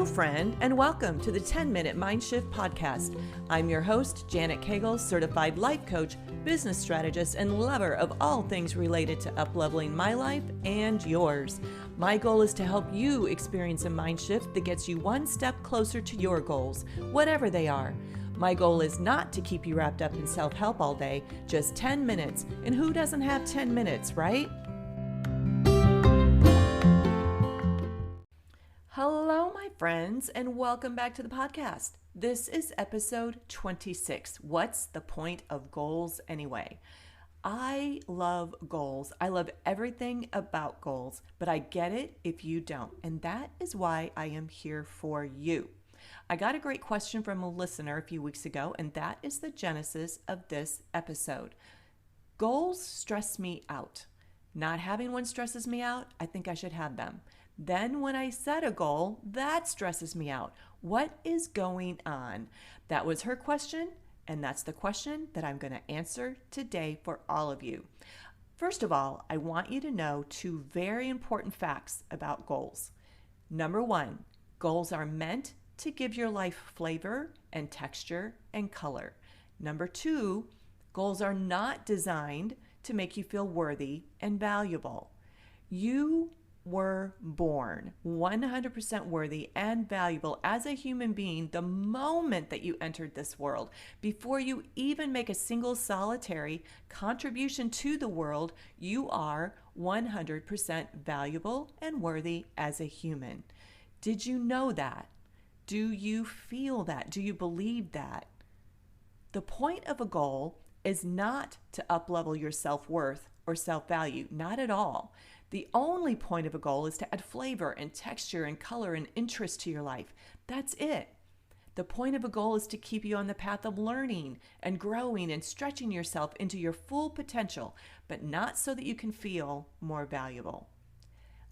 Hello, friend, and welcome to the 10-Minute Mind Shift Podcast. I'm your host, Janet Cagle, certified life coach, business strategist, and lover of all things related to up-leveling my life and yours. My goal is to help you experience a mind shift that gets you one step closer to your goals, whatever they are. My goal is not to keep you wrapped up in self-help all day, just 10 minutes. And who doesn't have 10 minutes, right? Hello, my friends, and welcome back to the podcast. This is episode 26. What's the point of goals anyway? I love goals. I love everything about goals, but I get it if you don't. And that is why I am here for you. I got a great question from a listener a few weeks ago, and that is the genesis of this episode. Goals stress me out. Not having one stresses me out. I think I should have them. Then when I set a goal, that stresses me out. What is going on? That was her question, and that's the question that I'm going to answer today for all of you. First of all, I want you to know two very important facts about goals. Number one, goals are meant to give your life flavor and texture and color. Number two, goals are not designed to make you feel worthy and valuable. You were born 100% worthy and valuable as a human being the moment that you entered this world. Before you even make a single solitary contribution to the world, you are 100% valuable and worthy as a human. Did you know that? Do you feel that? Do you believe that? The point of a goal is not to uplevel your self-worth or self-value, not at all. The only point of a goal is to add flavor and texture and color and interest to your life. That's it. The point of a goal is to keep you on the path of learning and growing and stretching yourself into your full potential, but not so that you can feel more valuable.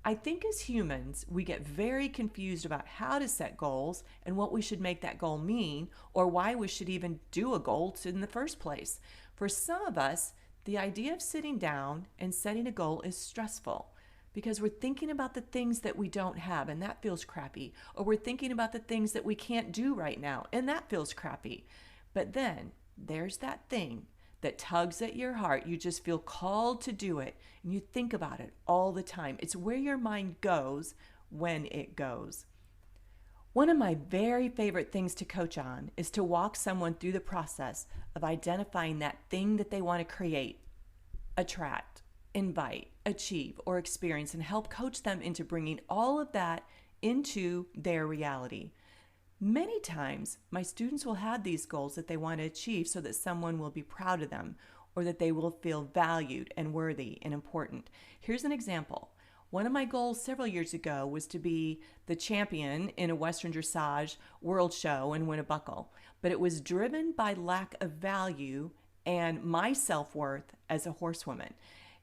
I think as humans, we get very confused about how to set goals and what we should make that goal mean, or why we should even do a goal in the first place. For some of us, the idea of sitting down and setting a goal is stressful because we're thinking about the things that we don't have, and that feels crappy. Or we're thinking about the things that we can't do right now, and that feels crappy. But then there's that thing that tugs at your heart. You just feel called to do it, and you think about it all the time. It's where your mind goes when it goes. One of my very favorite things to coach on is to walk someone through the process of identifying that thing that they want to create, attract, invite, achieve, or experience, and help coach them into bringing all of that into their reality. Many times, my students will have these goals that they want to achieve so that someone will be proud of them or that they will feel valued and worthy and important. Here's an example. One of my goals several years ago was to be the champion in a Western Dressage World Show and win a buckle, but it was driven by lack of value and my self-worth as a horsewoman.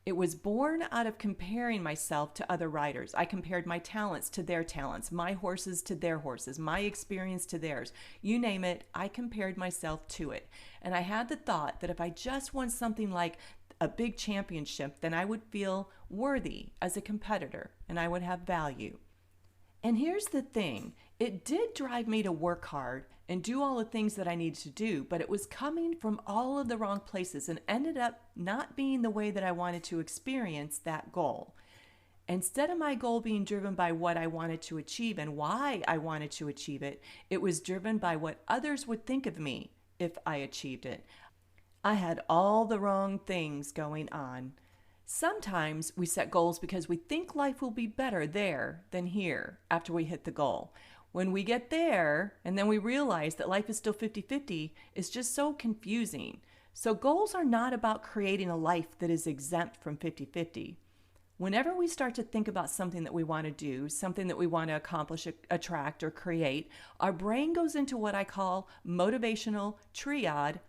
It was born out of comparing myself to other riders. I compared my talents to their talents, my horses to their horses, my experience to theirs. You name it, I compared myself to it. And I had the thought that if I just won something like a big championship, then I would feel worthy as a competitor and I would have value. And here's the thing, it did drive me to work hard and do all the things that I needed to do, but it was coming from all of the wrong places and ended up not being the way that I wanted to experience that goal. Instead of my goal being driven by what I wanted to achieve and why I wanted to achieve it, it was driven by what others would think of me if I achieved it. I had all the wrong things going on. Sometimes we set goals because we think life will be better there than here after we hit the goal. When we get there and then we realize that life is still 50-50, it's just so confusing. So goals are not about creating a life that is exempt from 50-50. Whenever we start to think about something that we want to do, something that we want to accomplish, attract, or create, our brain goes into what I call motivational triage.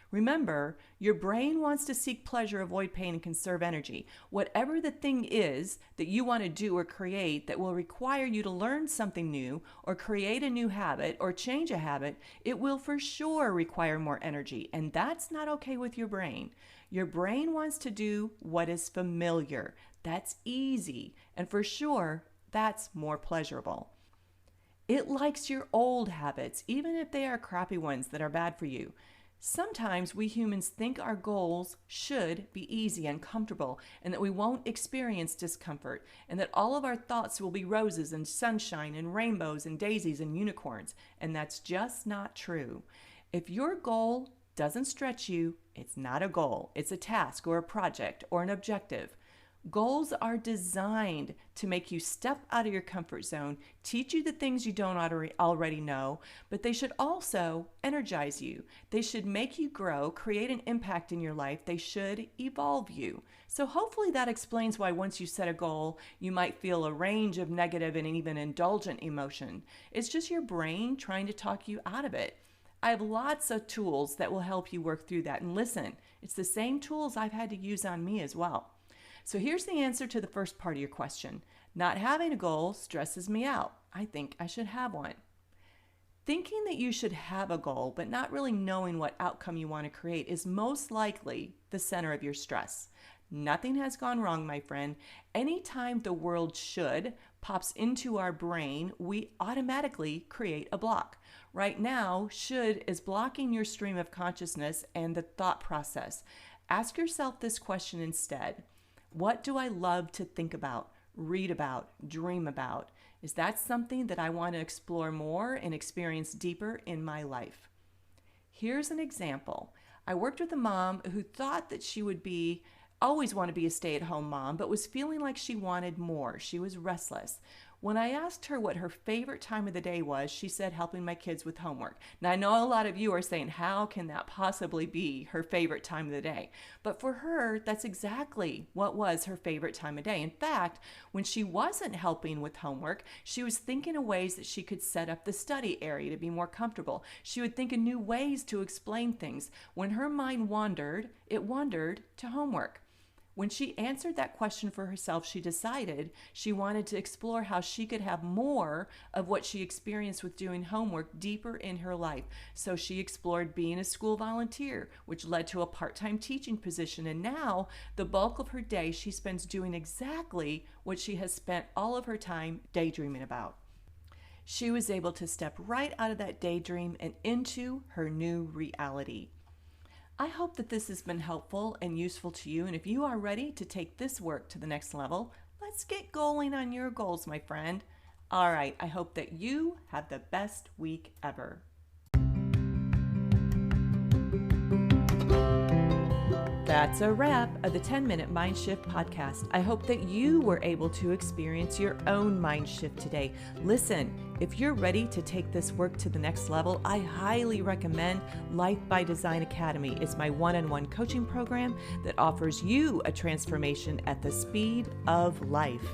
Remember, your brain wants to seek pleasure, avoid pain, and conserve energy. Whatever the thing is that you want to do or create that will require you to learn something new or create a new habit or change a habit, it will for sure require more energy. And that's not okay with your brain. Your brain wants to do what is familiar. That's easy. And for sure, that's more pleasurable. It likes your old habits, even if they are crappy ones that are bad for you. Sometimes we humans think our goals should be easy and comfortable, and that we won't experience discomfort, and that all of our thoughts will be roses and sunshine and rainbows and daisies and unicorns. And that's just not true. If your goal doesn't stretch you, it's not a goal. It's a task or a project or an objective. Goals are designed to make you step out of your comfort zone, teach you the things you don't already know, but they should also energize you. They should make you grow, create an impact in your life. They should evolve you. So hopefully that explains why once you set a goal, you might feel a range of negative and even indulgent emotion. It's just your brain trying to talk you out of it. I have lots of tools that will help you work through that. And listen, it's the same tools I've had to use on me as well. So here's the answer to the first part of your question. Not having a goal stresses me out. I think I should have one. Thinking that you should have a goal, but not really knowing what outcome you want to create is most likely the center of your stress. Nothing has gone wrong, my friend. Anytime the word should pops into our brain, we automatically create a block. Right now, should is blocking your stream of consciousness and the thought process. Ask yourself this question instead. What do I love to think about, read about, dream about? Is that something that I want to explore more and experience deeper in my life? Here's an example. I worked with a mom who thought that she would always want to be a stay-at-home mom, but was feeling like she wanted more. She was restless. When I asked her what her favorite time of the day was, she said, helping my kids with homework. Now, I know a lot of you are saying, how can that possibly be her favorite time of the day? But for her, that's exactly what was her favorite time of day. In fact, when she wasn't helping with homework, she was thinking of ways that she could set up the study area to be more comfortable. She would think of new ways to explain things. When her mind wandered, it wandered to homework. When she answered that question for herself, she decided she wanted to explore how she could have more of what she experienced with doing homework deeper in her life. So she explored being a school volunteer, which led to a part-time teaching position. And now the bulk of her day she spends doing exactly what she has spent all of her time daydreaming about. She was able to step right out of that daydream and into her new reality. I hope that this has been helpful and useful to you. And if you are ready to take this work to the next level, let's get going on your goals, my friend. All right, I hope that you have the best week ever. That's a wrap of the 10-Minute Mind Shift podcast. I hope that you were able to experience your own mind shift today. Listen, if you're ready to take this work to the next level, I highly recommend Life by Design Academy. It's my one-on-one coaching program that offers you a transformation at the speed of life.